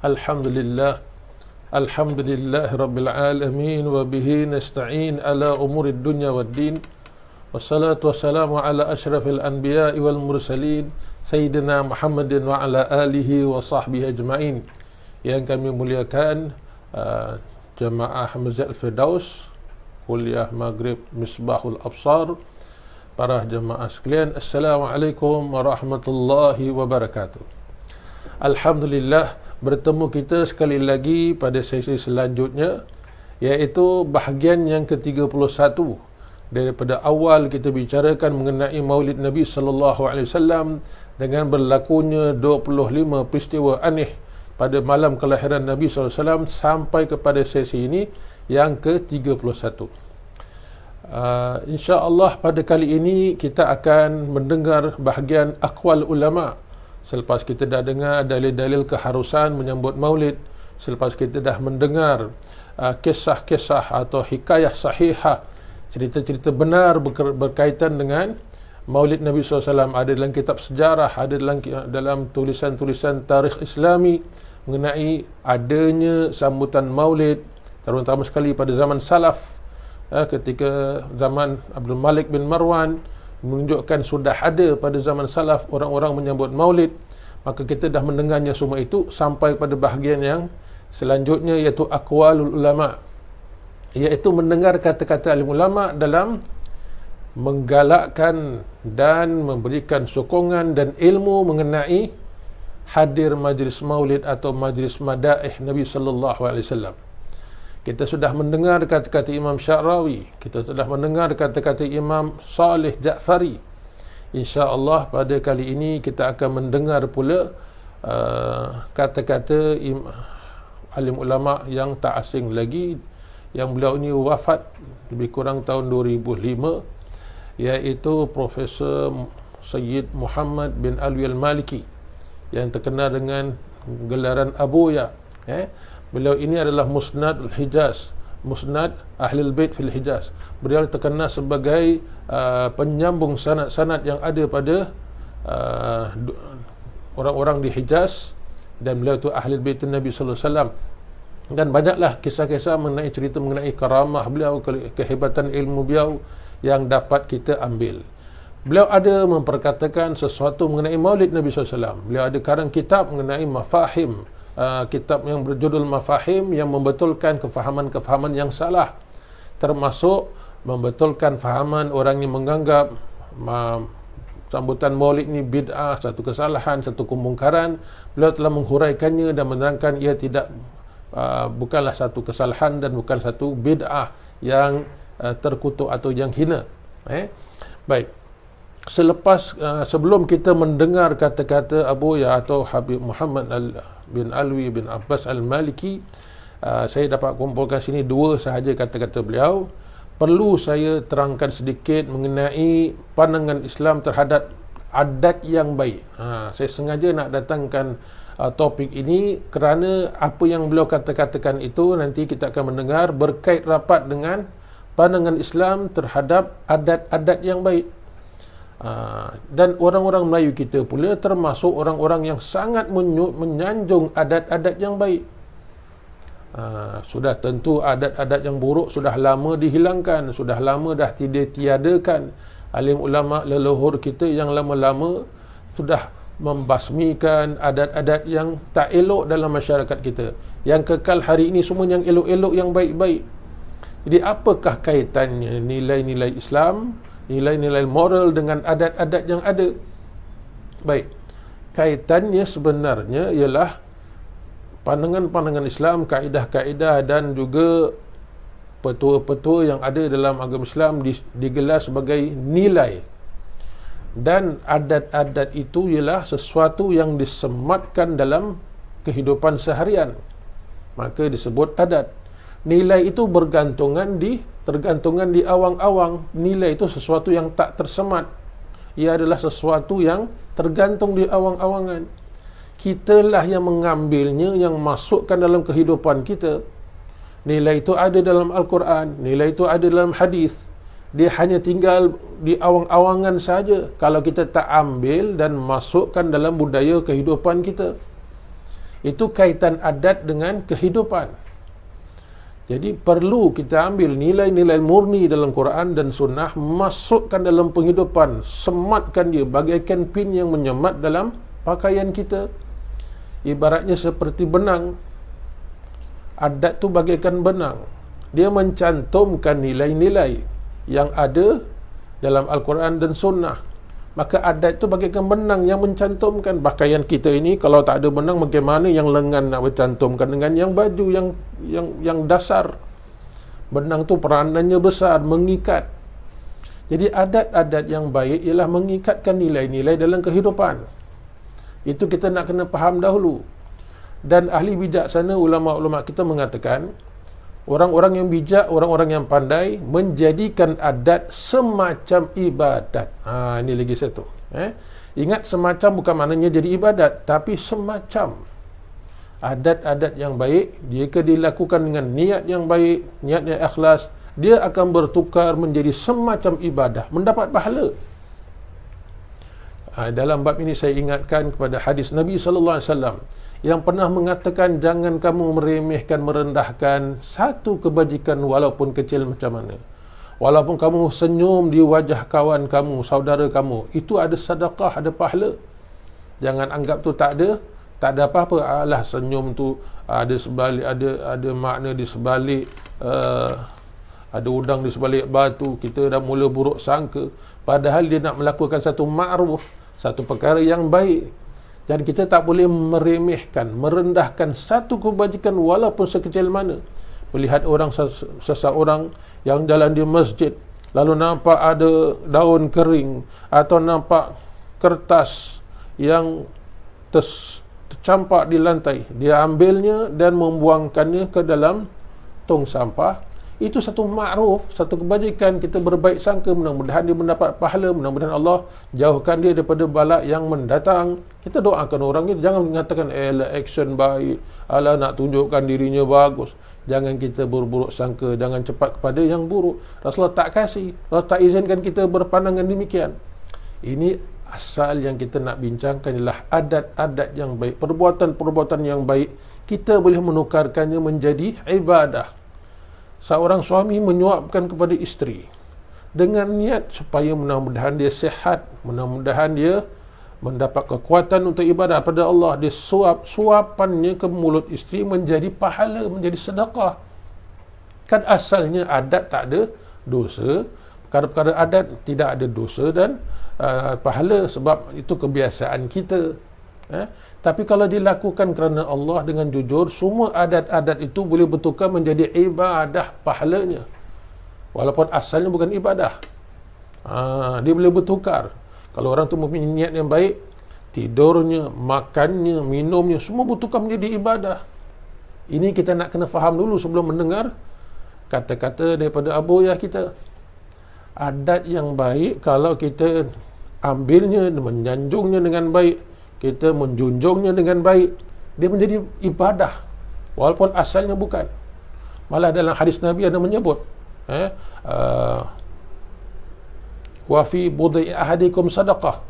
Alhamdulillah, Alhamdulillah Rabbil Alamin, wa bihi nasta'in ala umurid dunya wad din. Wassalatu wassalamu ala ashrafil anbiya'i wal mursalin, Sayyidina Muhammadin wa ala alihi wa sahbihi ajma'in. Yang kami muliakan Jamaah Masjid Al-Firdaus, Kuliah Maghrib Misbahul Absar, para jemaah sekalian, Assalamualaikum warahmatullahi wabarakatuh. Alhamdulillah, bertemu kita sekali lagi pada sesi selanjutnya, iaitu bahagian yang ke-31 daripada awal kita bicarakan mengenai Maulid Nabi sallallahu alaihi wasallam dengan berlakunya 25 peristiwa aneh pada malam kelahiran Nabi sallallahu alaihi wasallam sampai kepada sesi ini yang ke-31. InsyaAllah pada kali ini kita akan mendengar bahagian aqwal ulama. Selepas kita dah dengar dalil-dalil keharusan menyambut maulid, selepas kita dah mendengar kisah-kisah atau hikayah sahihah, cerita-cerita benar berkaitan dengan maulid Nabi SAW, ada dalam kitab sejarah, ada dalam tulisan-tulisan tarikh Islami mengenai adanya sambutan maulid, terutama sekali pada zaman salaf, ketika zaman Abdul Malik bin Marwan, menunjukkan sudah ada pada zaman salaf orang-orang menyambut maulid. Maka kita dah mendengarnya semua itu sampai pada bahagian yang selanjutnya, iaitu aqwalul ulama, iaitu mendengar kata-kata alim ulama dalam menggalakkan dan memberikan sokongan dan ilmu mengenai hadir majlis maulid atau majlis madaih Nabi sallallahu alaihi wasallam. Kita sudah mendengar kata-kata Imam Sya'rawi, kita sudah mendengar kata-kata Imam Salih Ja'fari. InsyaAllah pada kali ini kita akan mendengar pula kata-kata alim ulama yang tak asing lagi, yang beliau ini wafat lebih kurang tahun 2005, iaitu Profesor Sayyid Muhammad bin Alwi Al-Maliki, yang terkenal dengan gelaran Abuya. Beliau ini adalah Musnad Al-Hijaz, Musnad Ahlul Bait fil Hijaz. Beliau terkenal sebagai penyambung sanad-sanad yang ada pada orang-orang di Hijaz, dan beliau itu Ahlul Bait Nabi sallallahu alaihi wasallam. Dan banyaklah kisah-kisah mengenai cerita mengenai karamah beliau, kehebatan ilmu beliau yang dapat kita ambil. Beliau ada memperkatakan sesuatu mengenai Maulid Nabi sallallahu alaihi wasallam. Beliau ada karang kitab mengenai mafahim, kitab yang berjudul Mafahim, yang membetulkan kefahaman-kefahaman yang salah, termasuk membetulkan fahaman orang yang menganggap sambutan maulid ni bid'ah, satu kesalahan, satu kemungkaran. Beliau telah menghuraikannya dan menerangkan ia tidak bukanlah satu kesalahan dan bukan satu bid'ah yang terkutuk atau yang hina. Baik, sebelum kita mendengar kata-kata Abuya atau Habib Muhammad bin Alwi bin Abbas Al-Maliki, saya dapat kumpulkan sini dua sahaja kata-kata beliau. Perlu saya terangkan sedikit mengenai pandangan Islam terhadap adat yang baik. Saya sengaja nak datangkan topik ini kerana apa yang beliau katakan itu nanti kita akan mendengar berkait rapat dengan pandangan Islam terhadap adat-adat yang baik. Dan orang-orang Melayu kita pula termasuk orang-orang yang sangat menyanjung adat-adat yang baik. Sudah tentu adat-adat yang buruk sudah lama dihilangkan, sudah lama dah tiadakan. Alim ulama leluhur kita yang lama-lama sudah membasmikan adat-adat yang tak elok dalam masyarakat kita. Yang kekal hari ini semua yang elok-elok, yang baik-baik. Jadi apakah kaitannya nilai-nilai Islam, nilai-nilai moral dengan adat-adat yang ada? Baik, kaitannya sebenarnya ialah pandangan-pandangan Islam, kaedah-kaedah dan juga petua-petua yang ada dalam agama Islam digelar sebagai nilai. Dan adat-adat itu ialah sesuatu yang disematkan dalam kehidupan seharian, maka disebut adat. Nilai itu tergantungan di awang-awang. Nilai itu sesuatu yang tak tersemat. Ia adalah sesuatu yang tergantung di awang-awangan. Kitalah yang mengambilnya, yang masukkan dalam kehidupan kita. Nilai itu ada dalam Al-Quran, nilai itu ada dalam hadis. Dia hanya tinggal di awang-awangan saja kalau kita tak ambil dan masukkan dalam budaya kehidupan kita. Itu kaitan adat dengan kehidupan. Jadi perlu kita ambil nilai-nilai murni dalam Quran dan Sunnah, masukkan dalam penghidupan, sematkan dia bagaikan pin yang menyemat dalam pakaian kita. Ibaratnya seperti benang. Adat tu bagaikan benang. Dia mencantumkan nilai-nilai yang ada dalam Al-Quran dan Sunnah. Maka adat itu bagaikan benang yang mencantumkan. Pakaian kita ini kalau tak ada benang, bagaimana yang lengan nak bercantumkan dengan yang baju yang dasar. Benang tu peranannya besar, mengikat. Jadi adat-adat yang baik ialah mengikatkan nilai-nilai dalam kehidupan. Itu kita nak kena faham dahulu. Dan ahli bijaksana, ulama-ulama kita mengatakan, orang-orang yang bijak, orang-orang yang pandai menjadikan adat semacam ibadat. Ini lagi satu. Ingat, semacam bukan maknanya jadi ibadat, tapi semacam. Adat-adat yang baik, jika dilakukan dengan niat yang baik, niat yang ikhlas, dia akan bertukar menjadi semacam ibadah, mendapat pahala. Dalam bab ini saya ingatkan kepada hadis Nabi SAW yang pernah mengatakan, jangan kamu meremehkan, merendahkan satu kebajikan walaupun kecil macam mana. Walaupun kamu senyum di wajah kawan kamu, saudara kamu, itu ada sedekah, ada pahala. Jangan anggap tu tak ada apa-apa. Alah, senyum tu ada sebalik, ada makna di sebalik, ada udang di sebalik batu, kita dah mula buruk sangka. Padahal dia nak melakukan satu ma'ruf, satu perkara yang baik. Dan kita tak boleh meremehkan, merendahkan satu kebajikan walaupun sekecil mana. Melihat orang, seseorang yang jalan di masjid, lalu nampak ada daun kering atau nampak kertas yang tercampak di lantai, dia ambilnya dan membuangkannya ke dalam tong sampah. Itu satu ma'ruf, satu kebajikan. Kita berbaik sangka, mudah-mudahan dia mendapat pahala, mudah-mudahan Allah jauhkan dia daripada bala yang mendatang. Kita doakan orang ni, jangan mengatakan action baik, ala nak tunjukkan dirinya bagus. Jangan kita berburuk sangka, jangan cepat kepada yang buruk. Rasulullah tak kasih, Allah tak izinkan kita berpandangan demikian. Ini asal yang kita nak bincangkan ialah adat-adat yang baik, perbuatan-perbuatan yang baik. Kita boleh menukarkannya menjadi ibadah. Seorang suami menyuapkan kepada isteri dengan niat supaya mudah-mudahan dia sihat, mudah-mudahan dia mendapat kekuatan untuk ibadah pada Allah. Dia suapannya ke mulut isteri menjadi pahala, menjadi sedekah. Kan asalnya adat tak ada dosa, perkara-perkara adat tidak ada dosa dan pahala, sebab itu kebiasaan kita. Tapi kalau dilakukan kerana Allah dengan jujur, semua adat-adat itu boleh bertukar menjadi ibadah, pahalanya, walaupun asalnya bukan ibadah. Dia boleh bertukar. Kalau orang tu mempunyai niat yang baik, tidurnya, makannya, minumnya, semua bertukar menjadi ibadah. Ini kita nak kena faham dulu sebelum mendengar kata-kata daripada abuyah kita. Adat yang baik, kalau kita ambilnya, menyanjungnya dengan baik, kita menjunjungnya dengan baik, dia menjadi ibadah walaupun asalnya bukan. Malah dalam hadis Nabi ada menyebut wa fi budai ahadikum sadaqah,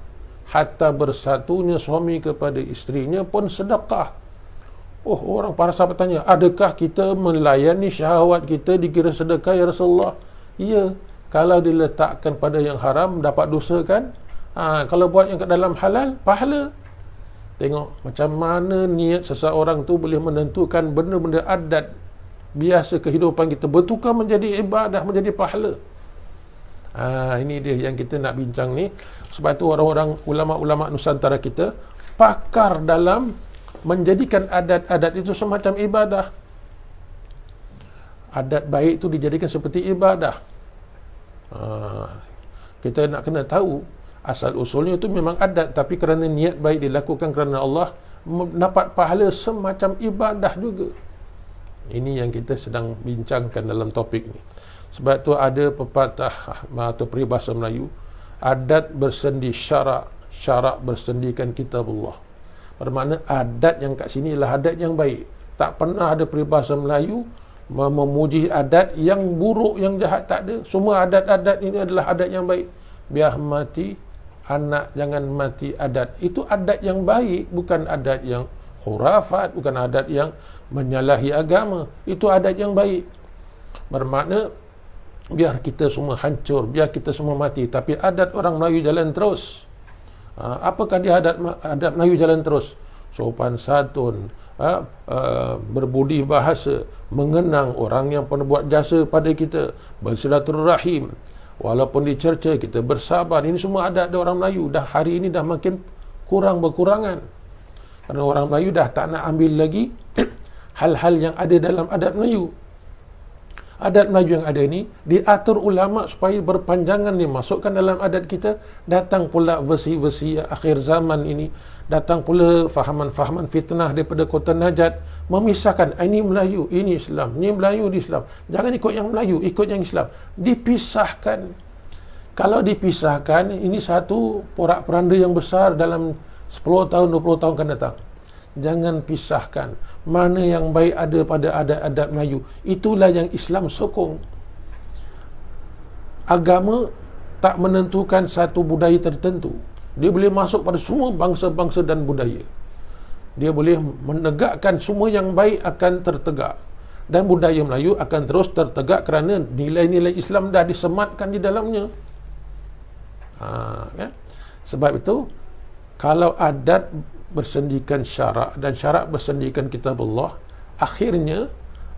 hatta bersatunya suami kepada isterinya pun sedekah. Orang para sahabat tanya, adakah kita melayani syahwat kita dikira sedekah ya Rasulullah? Ya, kalau diletakkan pada yang haram dapat dosa kan? Kalau buat yang ke dalam halal, pahala. Tengok macam mana niat seseorang tu boleh menentukan benda-benda adat biasa kehidupan kita bertukar menjadi ibadah, menjadi pahala. Ini dia yang kita nak bincang ni. Sebab tu orang-orang ulama-ulama Nusantara kita pakar dalam menjadikan adat-adat itu semacam ibadah. Adat baik tu dijadikan seperti ibadah. Kita nak kena tahu asal usulnya itu memang adat, tapi kerana niat baik dilakukan kerana Allah, dapat pahala semacam ibadah juga. Ini yang kita sedang bincangkan dalam topik ni. Sebab tu ada pepatah atau peribahasa Melayu, adat bersendi syarak, syarak bersendikan kitab Allah. Bermakna adat yang kat sini ialah adat yang baik. Tak pernah ada peribahasa Melayu memuji adat yang buruk, yang jahat, tak ada. Semua adat-adat ini adalah adat yang baik. Biar mati anak, jangan mati adat. Itu adat yang baik, bukan adat yang khurafat, bukan adat yang menyalahi agama. Itu adat yang baik. Bermakna biar kita semua hancur, biar kita semua mati, tapi adat orang Melayu jalan terus. Apakah dia adat Melayu jalan terus? Sopan santun, berbudi bahasa, mengenang orang yang pernah buat jasa pada kita, bersilaturahim, walaupun dicerca kita bersabar. Ini semua adat orang Melayu. Dah hari ini dah makin berkurangan, kerana orang Melayu dah tak nak ambil lagi hal-hal yang ada dalam adat Melayu. Adat Melayu yang ada ini diatur ulama supaya berpanjangan, dimasukkan dalam adat kita. Datang pula versi-versi akhir zaman ini, datang pula fahaman-fahaman fitnah daripada kota Najat, memisahkan ini Melayu, ini Islam, ini Melayu di Islam, jangan ikut yang Melayu, ikut yang Islam. Dipisahkan. Kalau dipisahkan, ini satu porak-poranda yang besar dalam 10 tahun, 20 tahun akan datang. Jangan pisahkan. Mana yang baik ada pada adat-adat Melayu, itulah yang Islam sokong. Agama tak menentukan satu budaya tertentu. Dia boleh masuk pada semua bangsa-bangsa dan budaya. Dia boleh menegakkan semua yang baik akan tertegak, dan budaya Melayu akan terus tertegak kerana nilai-nilai Islam dah disematkan di dalamnya. Kan? Sebab itu, kalau adat bersendikan syarak dan syarak bersendikan kitab Allah, akhirnya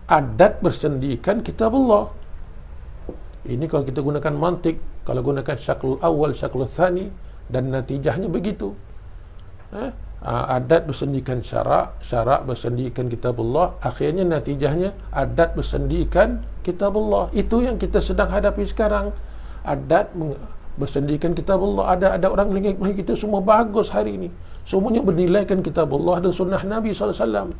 adat bersendikan kitab Allah. Ini kalau kita gunakan mantik, kalau gunakan syaklul awal, syaklul thani, dan natijahnya begitu. Adat bersendikan syarak, syarak bersendikan kitab Allah, akhirnya natijahnya adat bersendikan kitab Allah. Itu yang kita sedang hadapi sekarang. Adat bersendikan kitab Allah. Ada orang Melayu kita semua bagus hari ini, semuanya bernilaikan kitab Allah dan sunnah Nabi SAW.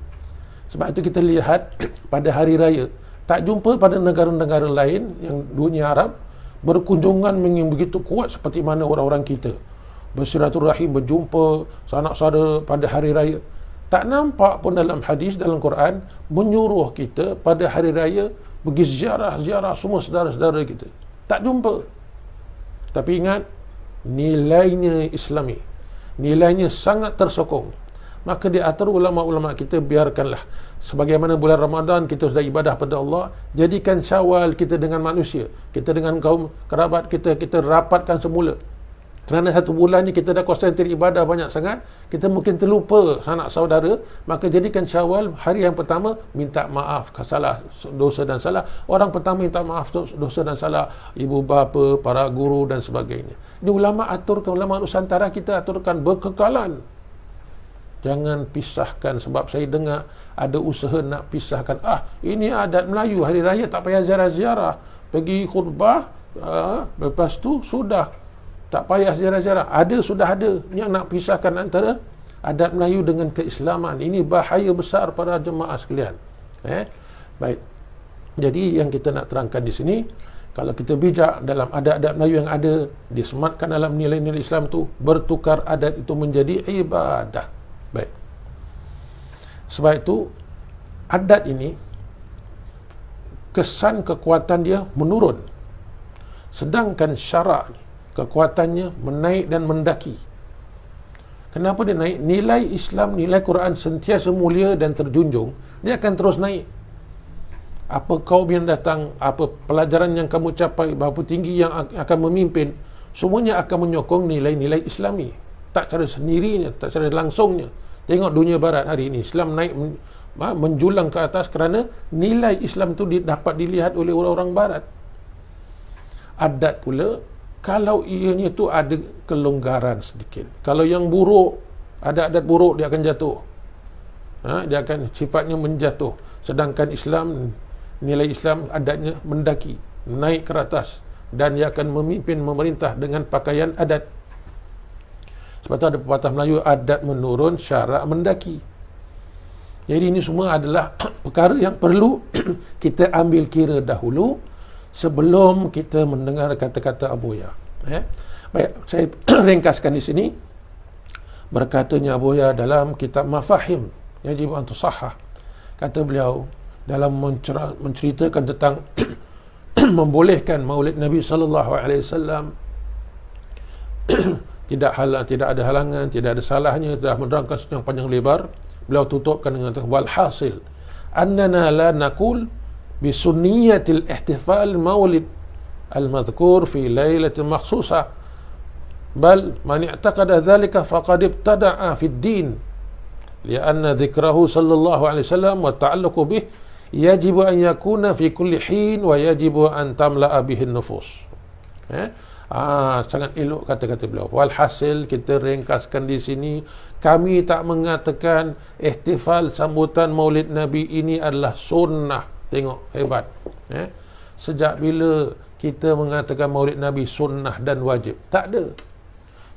Sebab itu kita lihat pada hari raya, tak jumpa pada negara-negara lain yang dunia Arab berkunjungan yang begitu kuat seperti mana orang-orang kita bersilaturahim, berjumpa sanak saudara pada hari raya. Tak nampak pun dalam hadis, dalam Quran menyuruh kita pada hari raya pergi ziarah semua saudara-saudara kita. Tak jumpa. Tapi ingat, nilainya Islami, nilainya sangat tersokong. Maka di antara ulama-ulama kita, biarkanlah sebagaimana bulan Ramadan kita sudah ibadah pada Allah, jadikan Syawal kita dengan manusia, kita dengan kaum kerabat kita rapatkan semula. Kerana satu bulan ni kita dah konsentrasi ibadah banyak sangat, kita mungkin terlupa sanak saudara. Maka jadikan Syawal hari yang pertama minta maaf salah, dosa dan salah. Orang pertama minta maaf dosa dan salah, ibu bapa, para guru dan sebagainya. Ini ulama aturkan, ulama Nusantara kita aturkan berkekalan. Jangan pisahkan. Sebab saya dengar ada usaha nak pisahkan. Ini adat Melayu, hari raya tak payah ziarah-ziarah, pergi khutbah, lepas tu sudah tak payah ziarah-ziarah. Sudah ada yang nak pisahkan antara adat Melayu dengan keislaman. Ini bahaya besar para jemaah sekalian. Baik. Jadi yang kita nak terangkan di sini, kalau kita bijak dalam adat-adat Melayu yang ada, disematkan dalam nilai-nilai Islam tu, bertukar adat itu menjadi ibadah. Baik. Sebab itu adat ini kesan kekuatan dia menurun, sedangkan syarak ni kekuatannya menaik dan mendaki. Kenapa dia naik? Nilai Islam, nilai Quran sentiasa mulia dan terjunjung. Dia akan terus naik. Apa kaum yang datang, apa pelajaran yang kamu capai, berapa tinggi yang akan memimpin, semuanya akan menyokong nilai-nilai Islami. Tak cara sendirinya, tak cara langsungnya. Tengok dunia barat hari ini, Islam naik menjulang ke atas kerana nilai Islam itu dapat dilihat oleh orang-orang barat. Adat pula, kalau ianya tu ada kelonggaran sedikit, kalau yang buruk, ada adat buruk, dia akan jatuh. Dia akan sifatnya menjatuh. Sedangkan Islam, nilai Islam adatnya mendaki, naik ke atas, dan dia akan memimpin memerintah dengan pakaian adat. Sebab tu ada pepatah Melayu, adat menurun, syarak mendaki. Jadi ini semua adalah perkara yang perlu kita ambil kira dahulu sebelum kita mendengar kata-kata Abu Ya. Baik, saya ringkaskan di sini. Berkatanya Abu Ya dalam kitab Mafahim Yajib an Tusahhah. Kata beliau dalam menceritakan tentang membolehkan Maulid Nabi sallallahu alaihi wasallam, tidak ada halangan, tidak ada salahnya, telah menerangkan sepanjang panjang lebar. Beliau tutupkan dengan walhasil annana la naqul bi sunniyatil ihtifal maulid al-madhkur fi lailatin makhsusah bal man i'taqada dhalika faqad ibtada'a fi ad-din li'anna dhikrahu sallallahu alaihi wasallam wa ta'alluqu bih yajibu an yakuna fi kulli hin wa yajibu an tamla'a bihi an-nufus. Sangat elok kata-kata beliau. Walhasil kita ringkaskan di sini, kami tak mengatakan ihtifal sambutan Maulid Nabi ini adalah sunnah. Tengok hebat. Sejak bila kita mengatakan Maulid Nabi sunnah dan wajib? Tak ada.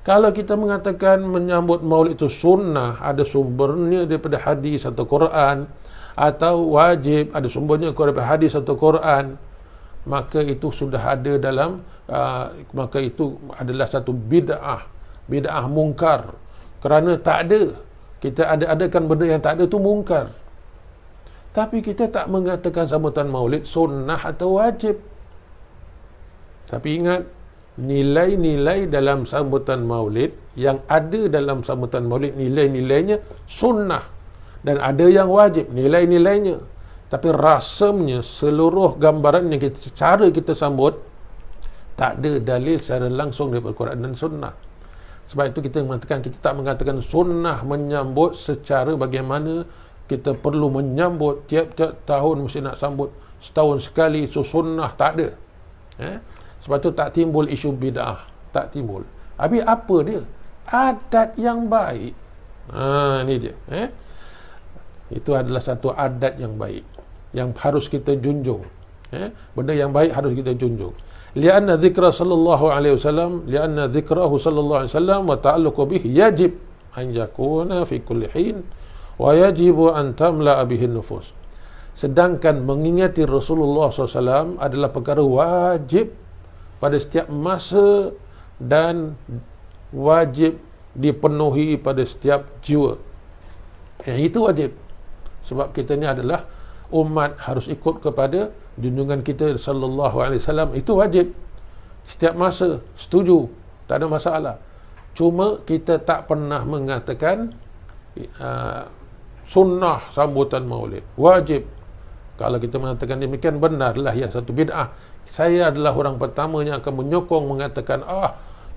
Kalau kita mengatakan menyambut Maulid itu sunnah, ada sumbernya daripada hadis atau Quran, atau wajib ada sumbernya daripada hadis atau Quran, maka itu sudah ada dalam maka itu adalah satu bid'ah mungkar, kerana tak ada, kita ada-adakan benda yang tak ada tu mungkar. Tapi kita tak mengatakan sambutan Maulid sunnah atau wajib. Tapi ingat, nilai-nilai dalam sambutan Maulid, yang ada dalam sambutan Maulid nilai-nilainya sunnah, dan ada yang wajib nilai-nilainya. Tapi rasamnya, seluruh gambaran yang kita, cara kita sambut, tak ada dalil secara langsung daripada Quran dan Sunnah. Sebab itu kita mengatakan, kita tak mengatakan sunnah menyambut secara bagaimana kita perlu menyambut tiap-tiap tahun mesti nak sambut setahun sekali, itu sunnah, tak ada. Sebab itu tak timbul isu bid'ah, tak timbul. Habis apa dia? Adat yang baik. Ini dia. Itu adalah satu adat yang baik yang harus kita junjung. Benda yang baik harus kita junjung. Lianna dzikra sallallahu alaihi wasallam, lianna dzikrahu sallallahu alaihi wasallam wa ta'alluqu bihi yajib an yakuna fi kulli hin wa yajibu an tamla'a bihi nufus. Sedangkan mengingati Rasulullah SAW adalah perkara wajib pada setiap masa dan wajib dipenuhi pada setiap jiwa. Itu wajib. Sebab kita ni adalah umat, harus ikut kepada junjungan kita sallallahu alaihi wasallam. Itu wajib. Setiap masa setuju, tak ada masalah. Cuma kita tak pernah mengatakan sunnah sambutan Maulid, wajib. Kalau kita mengatakan demikian, benarlah yang satu bid'ah. Saya adalah orang pertama yang akan menyokong mengatakan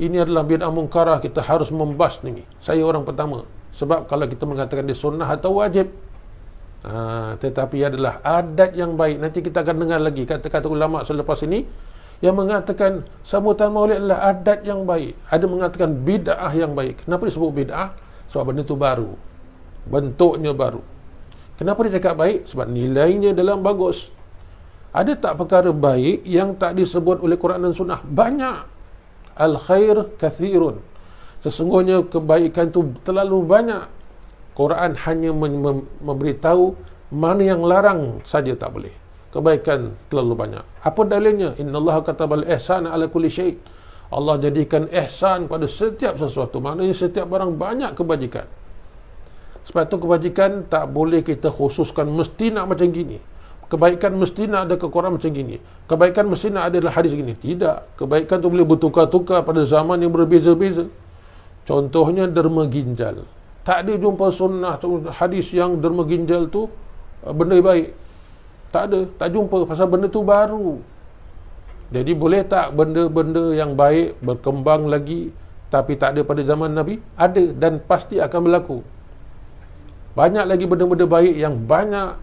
ini adalah bid'ah mungkarah, kita harus membasmi. Saya orang pertama. Sebab kalau kita mengatakan dia sunnah atau wajib, tetapi adalah adat yang baik. Nanti kita akan dengar lagi kata-kata ulama selepas ini yang mengatakan sambutan Maulid adalah adat yang baik. Ada mengatakan bid'ah yang baik. Kenapa disebut bid'ah? Sebab benda itu baru, bentuknya baru. Kenapa dia cakap baik? Sebab nilainya dalam bagus. Ada tak perkara baik yang tak disebut oleh Quran dan Sunnah? Banyak. Al-khair kathirun. Sesungguhnya kebaikan itu terlalu banyak. Quran hanya memberitahu mana yang larang saja tak boleh. Kebaikan terlalu banyak. Apa dalilnya? Innallaha katabal ihsana ala kulli syai'. Allah jadikan ihsan pada setiap sesuatu. Maknanya setiap barang banyak kebajikan. Sebab itu kebajikan tak boleh kita khususkan mesti nak macam gini. Kebaikan mesti nak ada kekurangan macam gini. Kebaikan mesti nak ada hadis gini. Tidak. Kebaikan tu boleh bertukar-tukar pada zaman yang berbeza-beza. Contohnya derma ginjal. Tak ada jumpa sunnah hadis yang derma ginjal tu benda baik. Tak ada, tak jumpa, pasal benda tu baru. Jadi boleh tak benda-benda yang baik berkembang lagi tapi tak ada pada zaman Nabi? Ada, dan pasti akan berlaku. Banyak lagi benda-benda baik yang banyak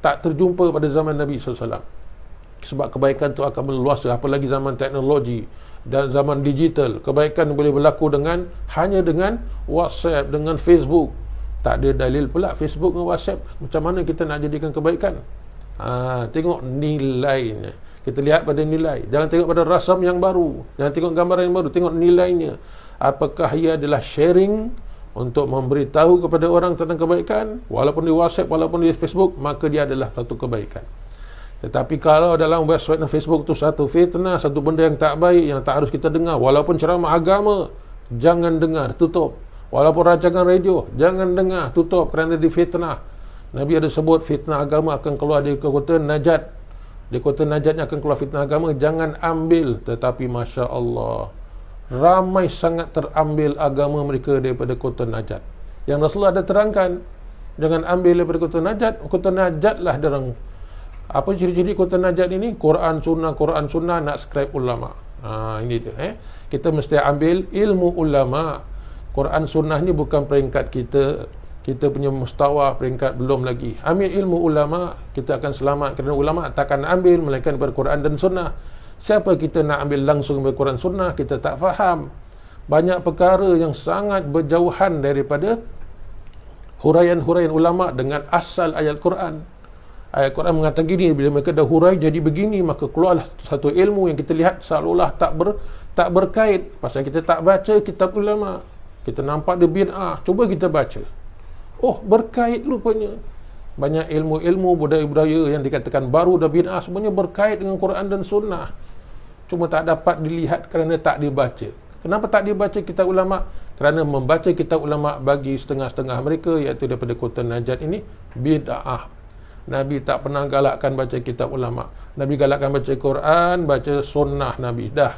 tak terjumpa pada zaman Nabi SAW. Sebab kebaikan tu akan meluas, apalagi zaman teknologi dan zaman digital. Kebaikan boleh berlaku hanya dengan WhatsApp, dengan Facebook. Tak ada dalil pula Facebook dengan WhatsApp. Macam mana kita nak jadikan kebaikan? Tengok nilainya. Kita lihat pada nilai. Jangan tengok pada rasam yang baru. Jangan tengok gambaran yang baru. Tengok nilainya. Apakah ia adalah sharing untuk memberitahu kepada orang tentang kebaikan? Walaupun di WhatsApp, walaupun di Facebook, maka dia adalah satu kebaikan. Tetapi kalau dalam website dan Facebook tu satu fitnah, satu benda yang tak baik, yang tak harus kita dengar, walaupun ceramah agama, jangan dengar, tutup. Walaupun rancangan radio, jangan dengar, tutup, kerana difitnah. Nabi ada sebut fitnah agama akan keluar di kota Najat. Di kota Najatnya akan keluar fitnah agama, jangan ambil. Tetapi masya-Allah, ramai sangat terambil agama mereka daripada kota Najat. yang Rasulullah ada terangkan. Jangan ambil daripada kota najat. Kota najat lah derang. Apa ciri-ciri kota najat ini? Quran sunnah nak subscribe ulama. Ini dia. Kita mesti ambil ilmu ulama. Quran sunnah ni bukan peringkat kita punya mustawa, peringkat belum lagi. Ambil ilmu ulama, kita akan selamat, kerana ulama takkan ambil melainkan daripada Quran dan sunnah. Siapa kita nak ambil langsung daripada Quran sunnah, kita tak faham. Banyak perkara yang sangat berjauhan daripada huraian-huraian ulama dengan asal ayat Quran. Ayat Quran mengatakan gini, bila mereka dah hurai jadi begini, maka keluarlah satu ilmu yang kita lihat seolah-olah tak berkait. Pasal kita tak baca kitab ulama, kita nampak dia bid'ah, cuba kita baca, oh berkait rupanya. Banyak ilmu-ilmu budaya-budaya yang dikatakan baru dan bid'ah, semuanya berkait dengan Quran dan sunnah, cuma tak dapat dilihat kerana tak dibaca. Kenapa tak dibaca kitab ulama? Kerana membaca kitab ulama bagi setengah-setengah mereka, iaitu daripada kota najat ini, bid'ah. Nabi tak pernah galakkan baca kitab ulama. Nabi galakkan baca Quran, baca sunnah Nabi. Dah.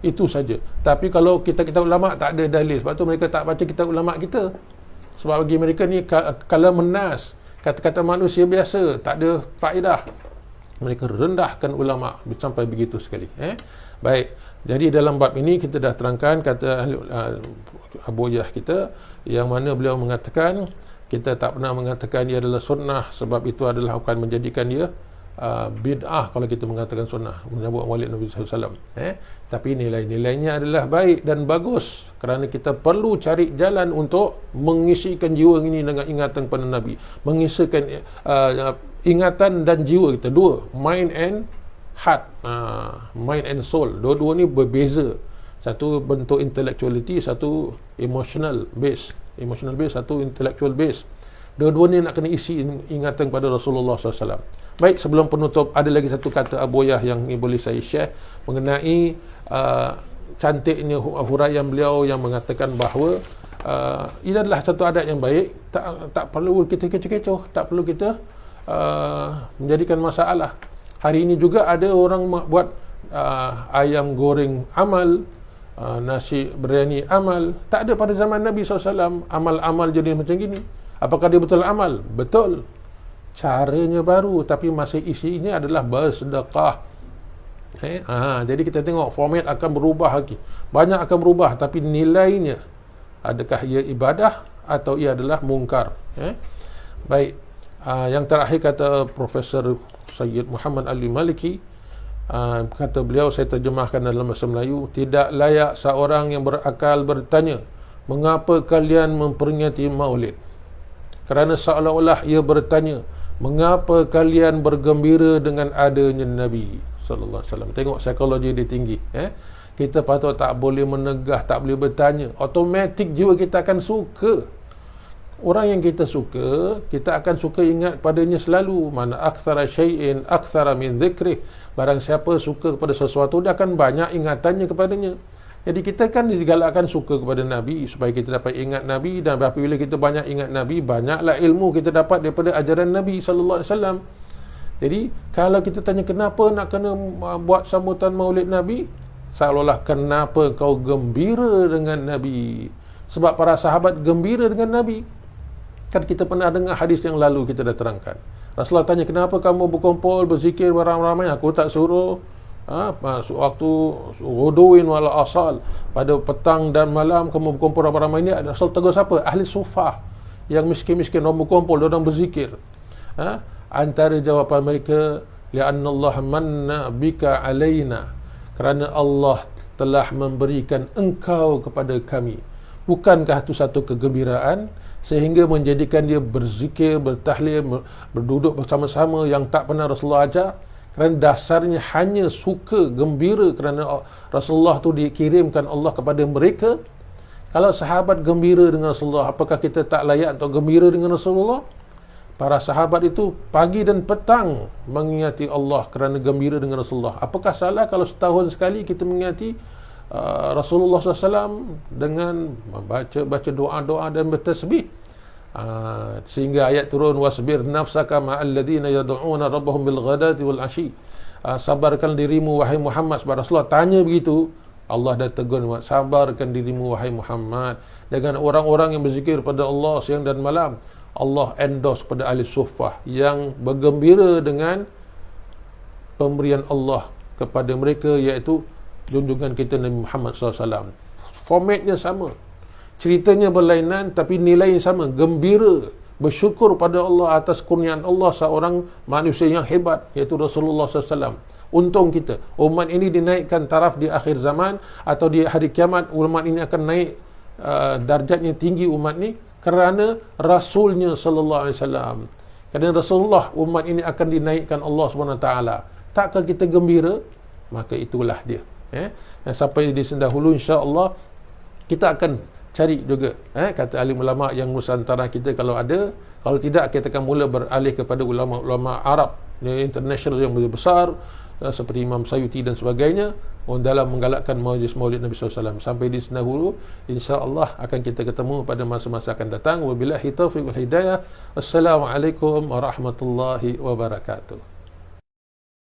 Itu saja. Tapi kalau kitab ulama tak ada dalil, sebab tu mereka tak baca kitab ulama kita. Sebab bagi mereka ni kalam menas, kata-kata manusia biasa, tak ada faedah. Mereka rendahkan ulama sampai begitu sekali. Baik. Jadi dalam bab ini kita dah terangkan kata Abu Yah kita, yang mana beliau mengatakan kita tak pernah mengatakan ia adalah sunnah, sebab itu adalah akan menjadikan dia bid'ah kalau kita mengatakan sunnah, menyambut maulid Nabi SAW. Tapi nilai-nilainya adalah baik dan bagus, kerana kita perlu cari jalan untuk mengisikan jiwa ini dengan ingatan kepada Nabi, mengisikan ingatan dan jiwa kita, dua, mind and heart, mind and soul, dua-dua ni berbeza. Satu bentuk intellectuality, satu emotional base, satu intellectual base. Dua-dua ni nak kena isi ingatan kepada Rasulullah SAW. Baik, sebelum penutup, ada lagi satu kata Abu Yah yang boleh saya share mengenai cantiknya huraian beliau yang mengatakan bahawa ini adalah satu adat yang baik, tak perlu kita kecoh-kecoh, tak perlu kita menjadikan masalah. Hari ini juga ada orang buat ayam goreng amal, nasi biryani amal. Tak ada pada zaman Nabi SAW amal-amal jadi macam gini. Apakah dia betul amal? Betul, caranya baru, tapi masih isinya adalah bersedekah. Jadi kita tengok format akan berubah lagi, banyak akan berubah, tapi nilainya, adakah ia ibadah atau ia adalah mungkar? Baik, yang terakhir kata Profesor Sayyid Muhammad Ali Maliki, kata beliau, saya terjemahkan dalam bahasa Melayu, tidak layak seorang yang berakal bertanya, mengapa kalian memperingati maulid? Kerana seolah-olah ia bertanya, mengapa kalian bergembira dengan adanya Nabi sallallahu alaihi wasallam? Tengok psikologi dia tinggi. Kita patut tak boleh menegah, tak boleh bertanya. Automatik jiwa kita akan suka. Orang yang kita suka, kita akan suka ingat padanya selalu. Mana aktsara syai'in aktsara min dzikrih. Barang siapa suka kepada sesuatu, dia akan banyak ingatannya kepadanya. Jadi kita kan digalakkan suka kepada Nabi supaya kita dapat ingat Nabi, dan apabila kita banyak ingat Nabi, banyaklah ilmu kita dapat daripada ajaran Nabi sallallahu alaihi wasallam. Jadi kalau kita tanya kenapa nak kena buat sambutan Maulid Nabi, seolah-olah kenapa kau gembira dengan Nabi? Sebab para sahabat gembira dengan Nabi. Kan kita pernah dengar hadis yang lalu kita dah terangkan. Rasulullah tanya, kenapa kamu berkumpul berzikir beramai-ramai? Aku tak suruh. Waktu ghuduin wal asal, pada petang dan malam kamu berkumpul ramai-ramai. Ini Rasul tegur siapa? Ahli sufah, yang miskin-miskin, orang berkumpul, orang berzikir. Antara jawapan mereka, li'anna Allah manna bika alaina, kerana Allah telah memberikan engkau kepada kami. Bukankah itu satu kegembiraan sehingga menjadikan dia berzikir, bertahlil, berduduk bersama-sama yang tak pernah Rasulullah ajar? Kerana dasarnya hanya suka, gembira kerana Rasulullah tu dikirimkan Allah kepada mereka. Kalau sahabat gembira dengan Rasulullah, apakah kita tak layak untuk gembira dengan Rasulullah? Para sahabat itu pagi dan petang mengingati Allah kerana gembira dengan Rasulullah. Apakah salah kalau setahun sekali kita mengingati Rasulullah SAW dengan baca doa-doa dan bertasbih? Sehingga ayat turun, wasbir nafsaka ma'al ladina yad'una rabbahum bil ghadati wal ashi. Sabarkan dirimu wahai Muhammad. Sebab Rasulullah tanya begitu, Allah dah tegur, sabarkan dirimu wahai Muhammad dengan orang-orang yang berzikir pada Allah siang dan malam. Allah endorse pada ahli suffah yang bergembira dengan pemberian Allah kepada mereka, iaitu junjungan kita Nabi Muhammad SAW. Formatnya sama, ceritanya berlainan, tapi nilai yang sama, gembira, bersyukur pada Allah atas kurniaan Allah seorang manusia yang hebat, iaitu Rasulullah SAW. Untung kita, umat ini dinaikkan taraf di akhir zaman atau di hari kiamat, umat ini akan naik darjatnya tinggi umat ini kerana Rasulnya sallallahu alaihi wasallam. Kerana Rasulullah, umat ini akan dinaikkan Allah SWT. Takkah kita gembira? Maka itulah dia. Dan sampai di sendahulu insya-Allah kita akan cari juga kata alim ulama yang nusantara kita kalau ada. Kalau tidak, kita akan mula beralih kepada ulama-ulama Arab international yang besar seperti Imam Sayuti dan sebagainya dalam menggalakkan majlis Maulid Nabi SAW. Sampai di sana dulu, insya-Allah akan kita ketemu pada masa-masa akan datang. Wabillahi taufiq wal hidayah. Wassalamualaikum warahmatullahi wabarakatuh.